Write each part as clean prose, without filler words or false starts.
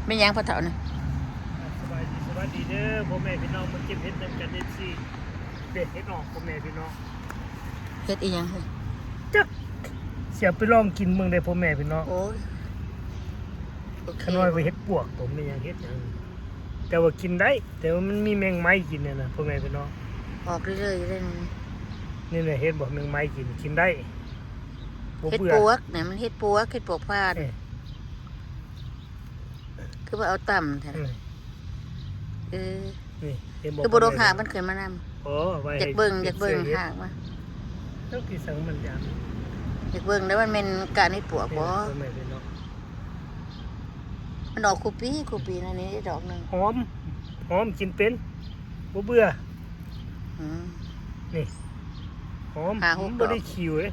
ไม่ยังพอเท่านะสบายดีสวัสดีเด้อพ่อแม่พี่น้องมาเก็บเห็ดนำกันเด็ดสิเป็ดเห็ดออกพ่อแม่พี่น้องเฮ็ดอีหยังให้จักเสียไปลองกินเมืองได้พ่อแม่พี่น้องโอ้ยขน้อยไปเห็ดปวกผมไม่ยังเห็ดหยังแต่ว่ากินได้แต่ว่ามันมีแมงไม้กินเนี่ยนะพ่อแม่พี่น้องออกเรื่อยๆเลยนี่แหละเห็ดบอกแมงไม้กินได้เฮ็ดปวกเนี่ยมันเฮ็ดปวกพาดคือว่าเอาต่ำแท้นี่คือบ่ดอกหางมันขึ้นมานำอยากเบิ่งหางมาต้องกี่สังมันอยากเบิ่งแล้วมันเป็นการเฮ็ดปวกบ่มันออกคูปีนั่นนี่ดอกนึงหอมกินเป็นบ่เบื่อนี่หอมบ่ได้ขิวเด้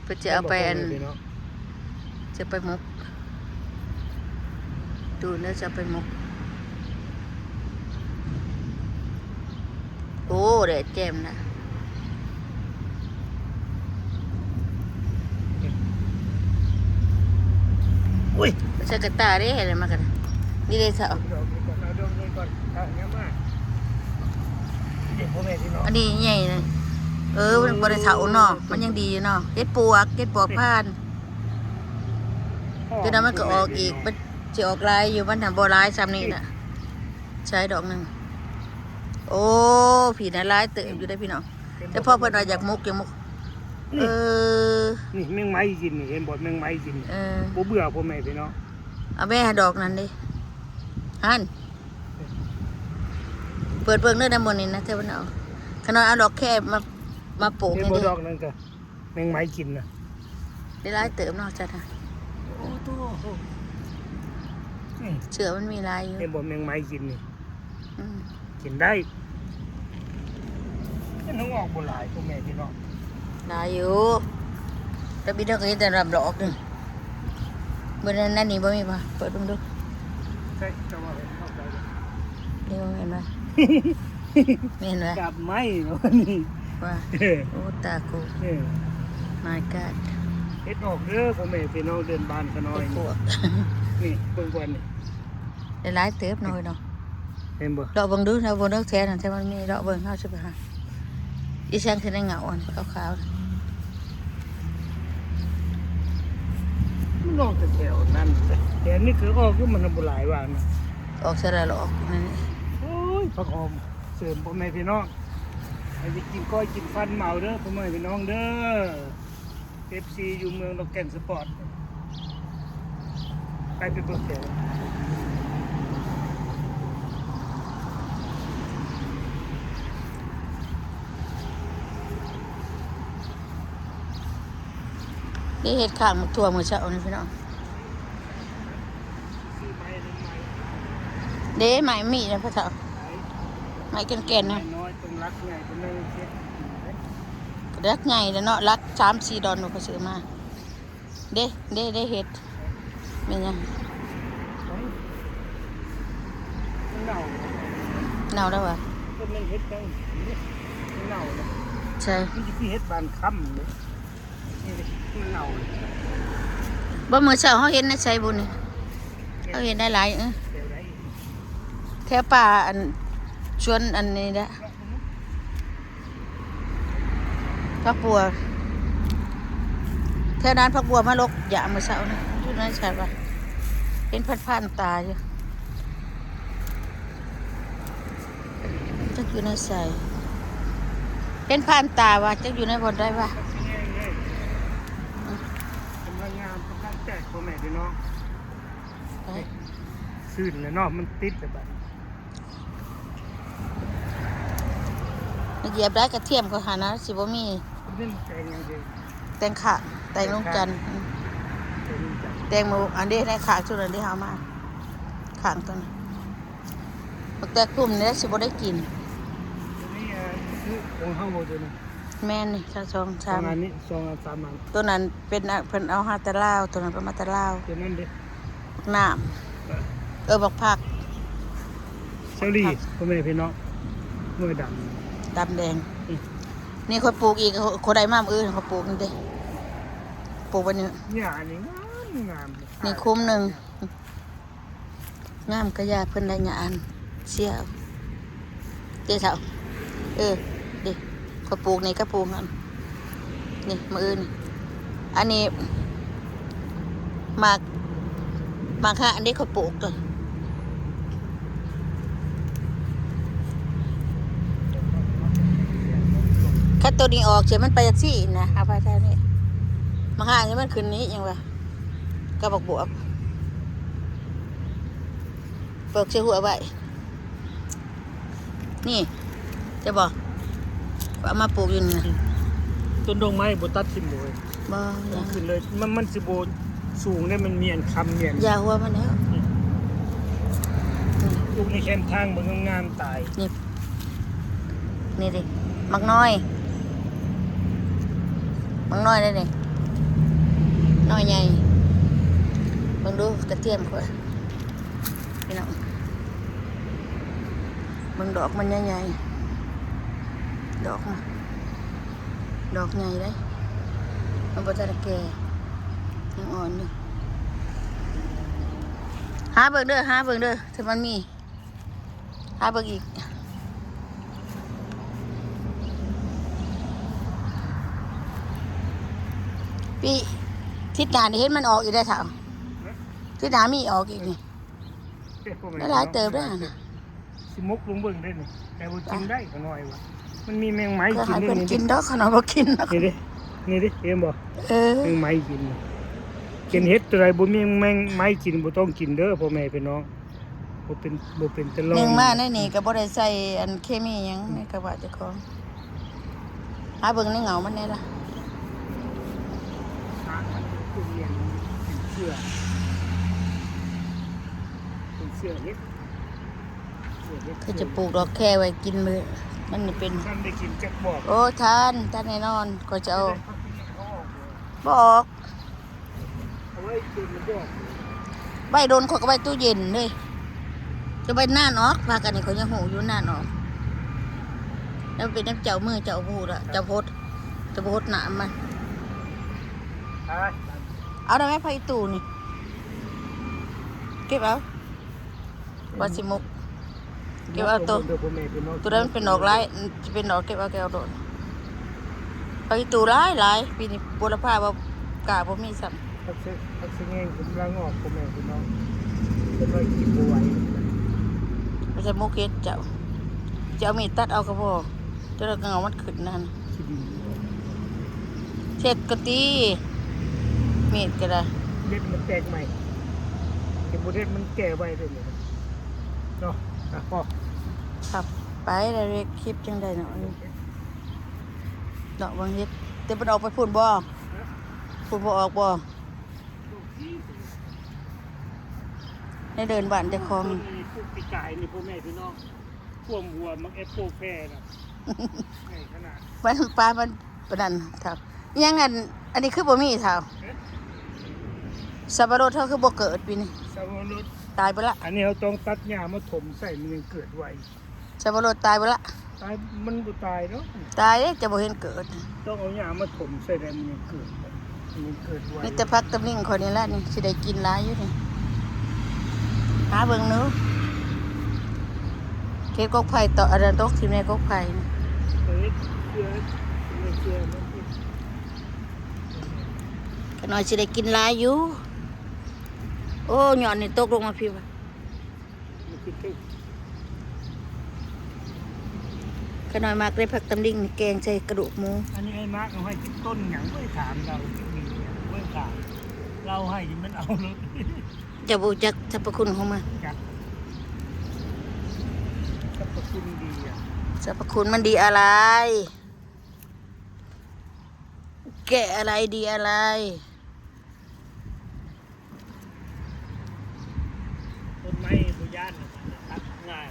เพื่อจะเอาไปจะไปมุกดูแล้วจะไปมุกโอ้เด็ดแจ่มนะอุ้ยใส่กระตาได้เห็นมากันนี่เลยสาวอันนี้ใหญ่เลยมันบริเถาเนาะมันยังดีเนาะเฮ็ดปวกผ่านคือนั้นมันก็ออกอีกมันจะออกลายอยู่มันทำบ่ลายซ้ำนี่น่ะใช้ดอกนึงโอ้ผีน่ะลายเติมอยู่ได้พี่น้องแต่พ่อเพิ่นว่าอยากมุกนี่แมงไม้กินนี่เห็นบ่แมงไม้กินบ่เบื่อพ่อแม่พี่น้องเอาแม่ดอกนั้นดิฮั่นเปิดเบิ่งเด้อน้ำมนต์นี่นะเท่านั้นเอาขนาดเอาดอกแค่มาปลูกให้ดิดอกนั่นก็แมงไม้กินน่ะได้ลายเติมเนาะจ้ะท่ะโอ้โตเชื่อมันมีลายอยู่เห็นบ่แมงไม้กินนี่กินได้น้องออกบ่หลายพ่อแม่พี่น้องได้อยู่แต่พี่น้องก็เห็นแต่ลำดอกนึงเมื่อนั้นนี่บ่มีป่ะเปิดดูใช่จะว่าเข้าใจเดี๋ยวเห็นป่ะเห็นป่ะกับไม้เนาะนี่ว่าโอ้ตากูmy god เฮ็ดออกเด้อพ่อแม่พี่น้องเดินบ้านกันหน่อยนี่เบิ่งก่อนนี่ได้หลายเติบหน่อยเนาะเห็นบ่ดอกเบิ่งดูนะเบิ่งดอกแท้นั่นแต่มันมีดอกเบิ่งเฮาสิไปหาอีแซงคือในเงาอันขาวๆมันออกแต่แถวนั้นแต่นี่คือออกคือมันบ่หลายว่านะออกซะแล้วออกนั่นโอ้ยผักหอมเสริมพ่อแม่พี่น้องให้ไปกินก้อยกินฟันเมาเด้อพ่อแม่พี่น้องเด้อ FC อยู่เมืองดอกแก่นสปอร์ตไปเบิ่งแถวนี่เห็ดข้างหมกทั่วมือเช้านี่พี่น้องเด้ไม้มีนะพ่อเฒ่าไม้แก่นๆนะรักใหญ่แล้วเนาะรัก3-4 ดอนหนูก็ซื้อมาเด้เห็ดเป็นยังเน่าแล้ววะเป็นเห็ดจังเน่าเลยใช่นี่คือเห็ดบานค่ำเลยมันเน่าเลยบ่มื้อเช้าเฮาเห็นนะใช่บุญนี่เฮาเห็นได้หลายแถวป่าอันชวนอันนี้แหละผักบัวแถวนั้นผักบัวมาลกอย่ามื้อเช้านะอยู่ในใช่ป่ะเห็นพันตาอยู่จักอยู่ในใส่เห็นพันตาว่าจักอยู่ในบ่อนได้ป่ะแจกพ่อแม่พี่น้องซื่นเลยเนาะมันติดเลยแบบเหยียบได้กระเทียมก็หานะสิบ่มีแตงขาแตงลงจันแตงหมูอันนี้ในขาชุดอันนี้หามาขางตัวนี้แต่กลุ่มนี้สิบ่ได้กินของห้างโมเดลแม่นี่ชอง3อันนี้2-3อันตัวนั้นเป็นเพิ่นเอาหาตะลาวตัวนั้นเป็นมาตะลาวตัวนั้นเด้น้ำบักผักเชอรี่พ่อแม่พี่น้องมือดำแดงนี่คนปลูกอีกคนใดมาเขาปลูกนี่เด้ปลูกไว้นี่เนี่ยอันนี้งามนี่คุ้มหนึ่ง งามกระยาเพิ่นได้หยาอันเสียเอาเด้เฒ่าเด้ข้อยปลูกนี่ก็ปลูกนั่นนี่มื้ออื่นนี่อันนี้หมากหะอันนี้ข้อยปลูกตัวคัดตัวนี้ออกเสียมันไปจังซี่นะเอาไปแถวนี้หมากหะนี่มันขึ้นนี้หยังวะกระบอกบวบเปิกเชือหัวไว้นี่จะบอกเอามาปลูกอยู่นี่ ต้นดงไม้บ่ตัดทิ่มบ่เว้ย บ่ มันขึ้นเลยมันสิบ่สูงได้มันเมียนคำเมียน ยาหัวมันแล้ว ลูกในแคมทางมันงามตาย นี่ดิมักน้อยได้นี่น้อยใหญ่เบิ่งดูกระเทียมข่อยพี่น้องเบิ่งดอกมันใหญ่ๆดอกมันดอกใหญ่ได้มันบ่ทันได้แก่ยังอ่อนอยู่หาเบิ่งเด้อถ้ามันมีหาเบิ่งอีกปีทิศหน้านี่เห็นมันออกอีกได้ถามทิศหน้ามีออกอีกนี่ได้หลายเติบได้น่ะ สิมุกลงเบิ่งได้นี่แต่บ่กินได้ก็น้อยว่ะมันมีแมงไม้ ก็ กิน หาย ได้ เพิ่น นี่ กินดอกขนาดบ่กินดอก นี่ดิเห็นบ่ เออ แมงไม้กินกินเฮ็ดตัวใดบ่มีแมงไม้กินบ่ต้องกินเด้อพ่อแม่พี่น้องบ่เป็นตะลอง หนึ่งมาในนี่ก็บ่ได้ใส่อันเคมีหยังในกระบะเจ้าของหาเบิ่งในเงามันแน่ล่ะ เป็นเสื้อเฮ็ด คือจะปลูกดอกแค่ไว้กินมื้อมันนี่เป็น ท่านได้กินจักบอก โอ้ทานแน่นอนก็จะเอาบ่ออก เอาไว้กินบอก ใบโดนเขาก็ใบตู้เย็นเลยจะใบหน้าเนาะพากันนี่เขายังหูอยู่หน้าเนาะแล้วเป็นน้ำเจ้ามือเจ้าพูดอะเจ้าพดหนามันเอาได้ไหมพายตู่นี่เก็บเอาวาสิมุกเก็บเอาตัวนั้นมันเป็นดอกไร้จะเป็นดอกเก็บเอาแก้วโดนพายตู่หลายปีนี้บุรพาบ่กาบ่มีสัม พักเสงกำลังออกพ่อแม่พี่น้องจะไปกินบัว ไม่ใช่มุกเฮ็ดเจ้าเอามีดตัดเอากระบอกเจ้าเงามันขึ้นนั่น ที่ดิน เช็ดกะตีมีดก็ได้ เล็ดมันแตกใหม่เก็บบุเด็ดมันแก่ไว้เลยเนาะพ่อ ครับไปได้เรียกคลิปจังได้เนาะดอกบางเฮ็ดแต่มันออกไปพูดบ่ออกบ่ได้เดินบ้านเจ้าของ พวกปีกายนี่พ่อแม่พี่น้องท่วมหัวมักแอปโปแพร่นะใหญ่ขนาด มันปลามันปานนั้นครับยังงั้นอันนี้คือบ่มีเท่าสับปะรดเฮาคือบ่เกิดปีนี้ สับปะรด ตายไปละ อันนี้เราต้องตัดหญ้ามาถมใส่มันยังเกิดไว สับปะรดตายไปละ ตายมันบ่ตายเนาะ ตายเด้จะบ่เห็นเกิด ต้องเอาหญ้ามาถมใส่แต่มันยังเกิดไว มีแต่พักตำลิงคนนี้ละนี่สิได้กินหลายอยู่นี่หาเบิ่งหนูเก็บกกไผ่ต่ออันนั้นตกที่ในกกไผ่นี่ เฮ้ยเชื่อมัน ก็น้อยสิได้กินหลายอยู่โอ้หย่อนนี่ตกลงมาพี่ว่ะ คิดถึง ก็น้อยมากเลยผักตำลิงนี่แกงใส่กระดูกหมู อันนี้ไอ้มาร์กเอาให้กินต้นหยังไม่ถามเราไม่ถามเราให้มันเอาเลย จะบ่จักสรรพคุณของมัน จัดสรรพคุณดีอ่ะ สรรพคุณมันดีอะไร แก้อะไรดีอะไร ต้นไม้บุญญาณตัดง่าย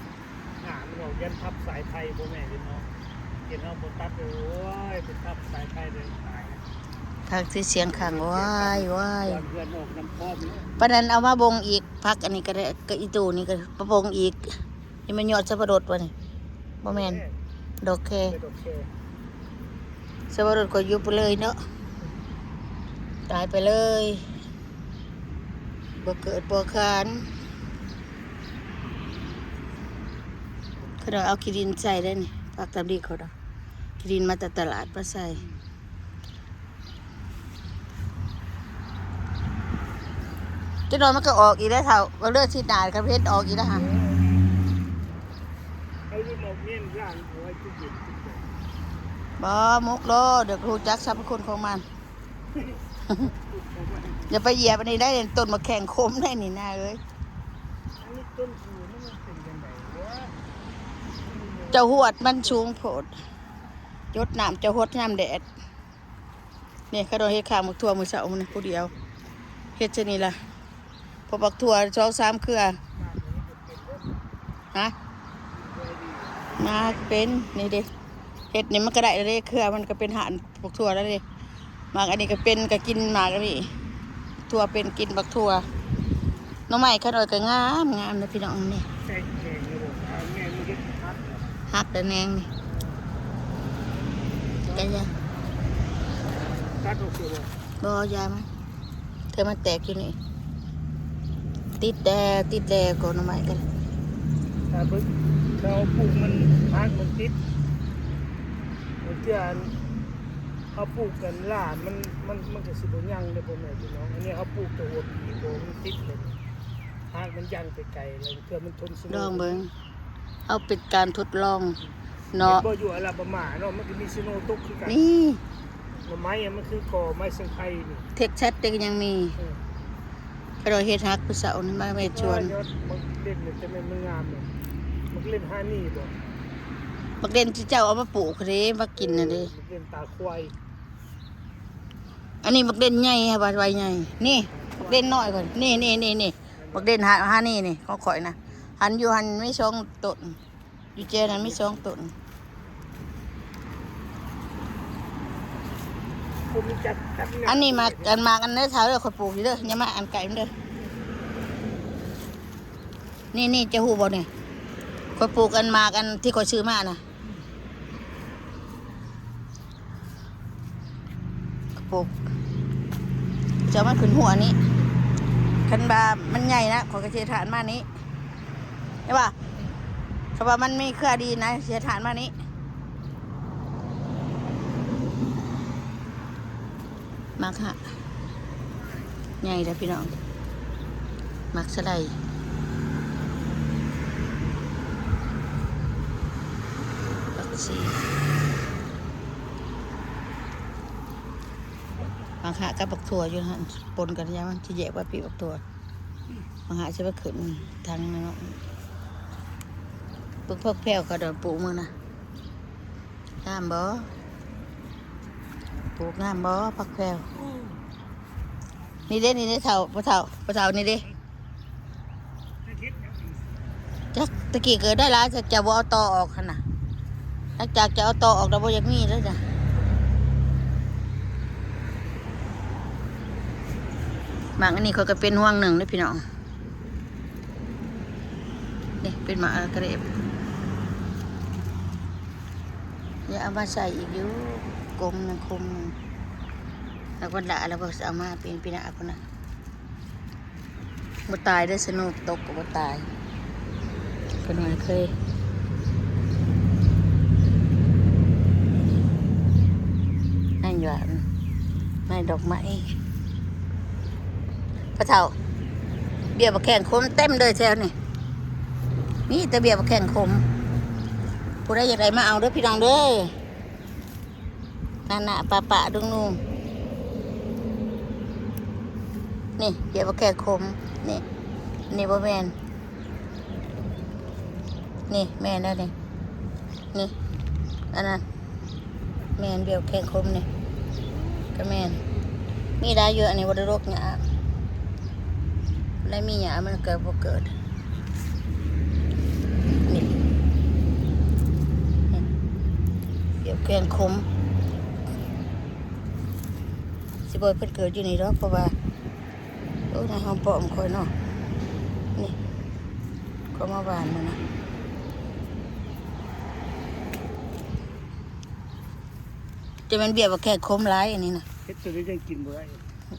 หามันออกยันทับสายไฟพ่อแม่พี่น้องเห็นเอาบนตัดเลยโอ้ยเป็นทับสายไฟเลยตาย พักที่เสียงขังว้ายว้าย เพื่อนออกน้ำพร้อม ปานนั้นเอามาบงอีกพักอันนี้ก็ได้ก็อีตูนี่ก็ประบงอีกนี่มันยอดสับปะรดวะนี่บ่แม่นดอกแค โอเค สับปะรดก็ยุบไปเลยเนาะตายไปเลยบ่เกิดบ่คาน เขาเอาขี้ดินใส่ได้นี่ผักตำดีเขาดอกขี้ดินมาจากตลาดมาใส่จะโดนมันก็ออกอีกแล้วเท่าว่าเลือดชีดหนากับเพชรออกอีกแล้วฮะ เอาลูกหมอกเมี่ยนย่างเอาไว้ทุกเย็นทุกเย็น บ่มุกโลเดี๋ยวรู้จักสรรพคุณของมัน อย่าไปเหยียบอันนี้ได้ต้นมะแข่งคมได้นี่นาเอ้ย อันนี้ต้นสูงมันเป็นยังไงวะ เจ้าหวดมันสูงโผดยดน้ำเจ้าหวดน้ำแดดเนี่ยเขาโดนเฮ็ดข้างบักทั่วมือเสามันนะผู้เดียวเฮ็ดเช่นนี้ล่ะพอบักทั่ว2-3เครือฮะมาเป็นนี่เด้เฮ็ดนี่มันก็ได้แล้วเด้เครือมันก็เป็นหานบักทั่วแล้วเด้หมากอันนี้ก็เป็นก็กินหมากอันนี้ทั่วเป็นกินบักทั่วน้องใหม่เขาโดนก็งามงามนะพี่น้องนี่ แตกแข็งเลยบอกแม่มันเย็ดพัด หักแต่แนงนี่แกจะ ตัดออกเสียบ่ บอยามันเธอมันแตกอยู่นี่ติดแดก่อนเอาใหม่กัน ถ้าเพิ่งเขาปลูกมันพักมันติดมันเจือนเขาปลูกกันล่ามันก็สิบ่ยังเลยพ่อแม่พี่น้องอันนี้เขาปลูกตัวปีโบมันติดเลยพักมันยังไปไกลเลยเพื่อมันทนส ลองเบิ่งเอาเป็นการทดลองเนาะ บ่อยู่อะไรประมาณเนาะมันก็มีสโนตกคือกัน นี่ ไม้อะมันคือกอไม้สังไพนี่ เทคชัดเด็กยังมีกระโดดเฮ็ดฮักผู้สาวนี่มาเม็ดชวน ยอดมันเล่นเนี่ยจะมันงามเลยมันเล่นฮานี่บ่ บักเด่นที่เจ้าเอามาปลูกเด้มากินน่ะเด้ มันเล่นตาควาย อันนี้บักเด่นใหญ่ฮะบาดไว้ใหญ่นี่บักเด่นน้อยก่อนนี่บักเด่นหานี่ของข่อยนะหันอยู่หันไม่ช่องต้นอยู่เจนั้นไม่ช่องต้น ผมมีจัด อันนี้มากันเด้อเท้าเด้อข่อยปลูกอยู่เด้ออย่ามาอันไก่มันเด้อนี่จะฮู้บ่เนี่ยข่อยปลูกกันที่ข่อยซื้อมาน่ะข่อยปลูกจะมันขึ้นหัวนี้คันบามันใหญ่นะข่อยก็สิฐานมานี้ใช่ป่ะถ้าว่ามันมีเครือดีนะสิฐานมานี้มักฮะใหญ่แล้วพี่น้องมักสไลด์บักซีมักฮะกับบักถั่วอยู่ฮะปนกันยังมันจะแยกว่าปีบักถั่วมักฮะใช่ว่าขึ้นทางนั้นเนาะปึกพวกแพ้วกระโดดปลูกมือนะงามบ่ปลูกงามบ่พักแพ้วนี่เด้เท่าปะเท่านี่เด้จักตะกี้เกิดได้แล้วจะบ่เอาตอออกขนาดหลังจากจะเอาตอออกแล้วบ่อยากมีแล้วจ้ะบางอันนี้เขาก็เป็นห่วงหนึ่งเลยพี่น้องนี่เป็นหมากกระเร็บอย่าเอามาใส่อีกอยู่กลมหนึ่งคมหนึ่งแล้วก็ด่าแล้วก็เอามาเป็นปีหน้าคนน่ะบ่ตายได้สนุกตกก็บ่ตายคนหน่อยเคยให้หยวนให้ดอกไม้พระเฒ่าเบี้ยบักแข่งคมเต็มเลยแถวนี่มีแต่เบี้ยบักแข่งคมผู้ใดอยากได้มาเอาเด้อพี่น้องเด้อนั่นน่ะปะดุงนูนี่เบี้ยบักแข่งคมนี่บ่แม่นนี่แม่นแล้วนี่อันนั้นแม่นเบี้ยบักแข่งคมนี่ก็แม่นมีได้เยอะอันนี้บ่ได้รกหญ้าได้มีหญ้ามันเกิดบ่เกิดนี่เบี้ยบักแข่งคมสิบ่เพิ่นเกิดอยู่นี่ดอกเพราะว่าโอ้ยในห้องปอมคอยเนาะนี่ก็มาบ้านมันนะจะเป็นเบี้ยบักแข่งคมร้ายอันนี้นะ เฮ็ดตัวนี้ยังกินบ่ได้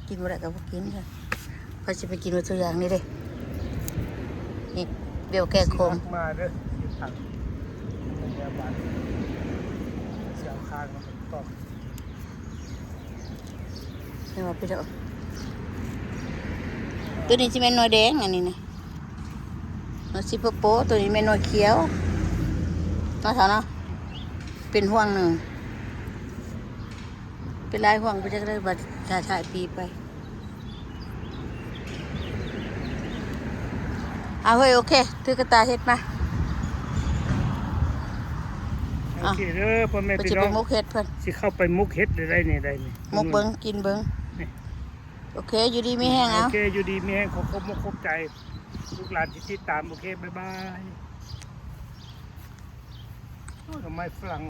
กินบ่ได้ก็บ่กินค่ะพอจะไปกินวัตถุอย่างนี้เด้นี่เบี้ยบักแข่งคม มาเด้อผัก แล้วบาดเสียวคางมันตอก นี่ว่าไปเถอะตัวนี้จะเป็นหน่วยแดงอันนี้นะหน่วยซิปโปตัวนี้เป็นหน่วยเขียวเนาะเถอะเนาะเป็นห่วงหนึ่งเป็นลายห่วงไปจะได้บัดถ่ายปีไปเอาเฮ้ยโอเคถือกระตายเฮ็ดมา โอเคเด้อพ่อแม่ ไป พี่ จะ น้ ไป อง มุกเฮ็ดเพิ่น สิเข้าไปมุกเฮ็ดได้นี่ได้นี่ มุกเบิ้งกินเบิ้งโอเคอยู่ดีมีแห้งเอา โอเคอยู่ดีมีแห้งขอครบมุกครบใจลูกหลานที่ติดตามโอเคบ๊ายบายทำไมฝรั่ง